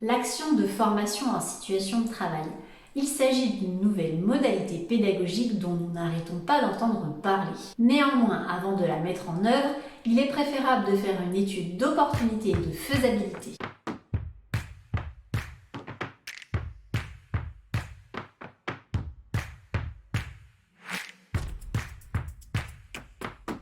L'action de formation en situation de travail. Il s'agit d'une nouvelle modalité pédagogique dont nous n'arrêtons pas d'entendre parler. Néanmoins, avant de la mettre en œuvre, il est préférable de faire une étude d'opportunité et de faisabilité.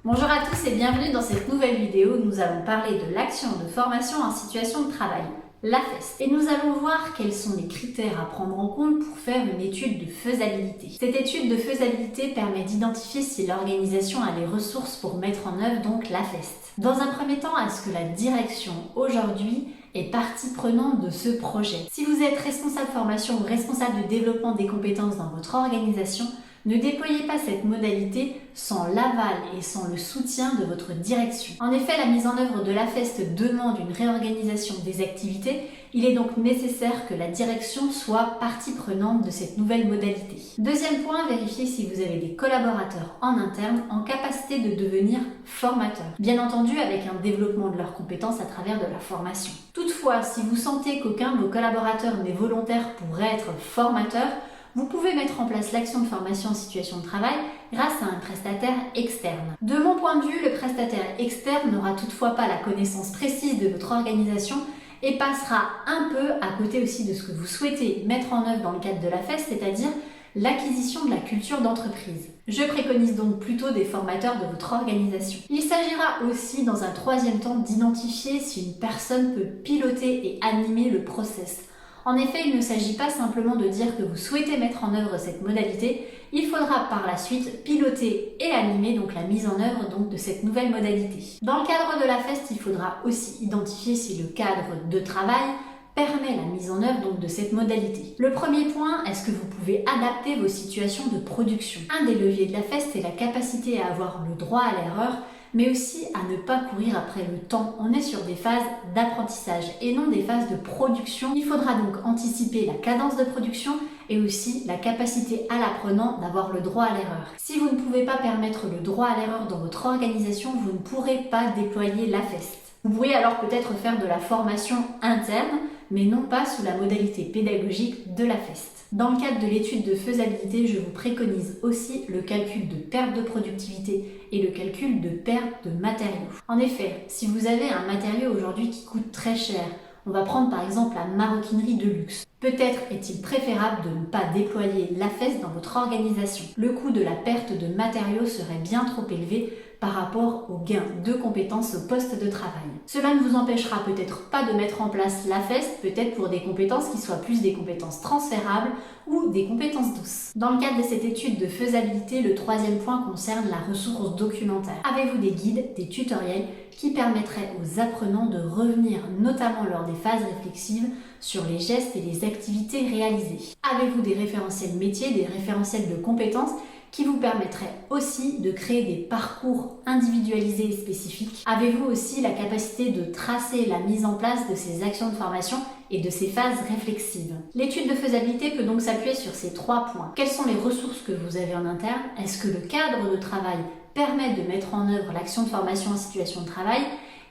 Bonjour à tous et bienvenue dans cette nouvelle vidéo où nous allons parler de l'action de formation en situation de travail, l'AFEST. Et nous allons voir quels sont les critères à prendre en compte pour faire une étude de faisabilité. Cette étude de faisabilité permet d'identifier si l'organisation a les ressources pour mettre en œuvre donc l'AFEST. Dans un premier temps, est-ce que la direction aujourd'hui est partie prenante de ce projet? Si vous êtes responsable formation ou responsable de développement des compétences dans votre organisation, ne déployez pas cette modalité sans l'aval et sans le soutien de votre direction. En effet, la mise en œuvre de l'AFEST demande une réorganisation des activités. Il est donc nécessaire que la direction soit partie prenante de cette nouvelle modalité. Deuxième point, vérifiez si vous avez des collaborateurs en interne en capacité de devenir formateurs. Bien entendu, avec un développement de leurs compétences à travers de la formation. Toutefois, si vous sentez qu'aucun de vos collaborateurs n'est volontaire pour être formateur, vous pouvez mettre en place l'action de formation en situation de travail grâce à un prestataire externe. De mon point de vue, le prestataire externe n'aura toutefois pas la connaissance précise de votre organisation et passera un peu à côté aussi de ce que vous souhaitez mettre en œuvre dans le cadre de l'AFEST, c'est-à-dire l'acquisition de la culture d'entreprise. Je préconise donc plutôt des formateurs de votre organisation. Il s'agira aussi dans un troisième temps d'identifier si une personne peut piloter et animer le process. En effet, il ne s'agit pas simplement de dire que vous souhaitez mettre en œuvre cette modalité, il faudra par la suite piloter et animer donc la mise en œuvre donc de cette nouvelle modalité. Dans le cadre de l'AFEST, il faudra aussi identifier si le cadre de travail permet la mise en œuvre donc de cette modalité. Le premier point, est-ce que vous pouvez adapter vos situations de production? Un des leviers de l'AFEST est la capacité à avoir le droit à l'erreur, mais aussi à ne pas courir après le temps. On est sur des phases d'apprentissage et non des phases de production. Il faudra donc anticiper la cadence de production et aussi la capacité à l'apprenant d'avoir le droit à l'erreur. Si vous ne pouvez pas permettre le droit à l'erreur dans votre organisation, vous ne pourrez pas déployer l'AFEST. Vous pourriez alors peut-être faire de la formation interne, mais non pas sous la modalité pédagogique de l'AFEST. Dans le cadre de l'étude de faisabilité, je vous préconise aussi le calcul de perte de productivité et le calcul de perte de matériaux. En effet, si vous avez un matériau aujourd'hui qui coûte très cher, on va prendre par exemple la maroquinerie de luxe. Peut-être est-il préférable de ne pas déployer l'AFEST dans votre organisation. Le coût de la perte de matériaux serait bien trop élevé par rapport au gain de compétences au poste de travail. Cela ne vous empêchera peut-être pas de mettre en place l'AFEST, peut-être pour des compétences qui soient plus des compétences transférables ou des compétences douces. Dans le cadre de cette étude de faisabilité, le troisième point concerne la ressource documentaire. Avez-vous des guides, des tutoriels qui permettraient aux apprenants de revenir, notamment lors des phases réflexives, sur les gestes et les activités réalisées? Avez-vous des référentiels métiers, des référentiels de compétences qui vous permettrait aussi de créer des parcours individualisés et spécifiques? Avez-vous aussi la capacité de tracer la mise en place de ces actions de formation et de ces phases réflexives? L'étude de faisabilité peut donc s'appuyer sur ces trois points. Quelles sont les ressources que vous avez en interne? Est-ce que le cadre de travail permet de mettre en œuvre l'action de formation en situation de travail?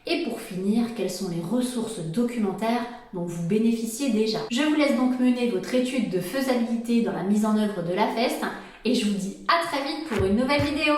Et pour finir, quelles sont les ressources documentaires dont vous bénéficiez déjà? Je vous laisse donc mener votre étude de faisabilité dans la mise en œuvre de l'AFEST et je vous dis à très vite pour une nouvelle vidéo.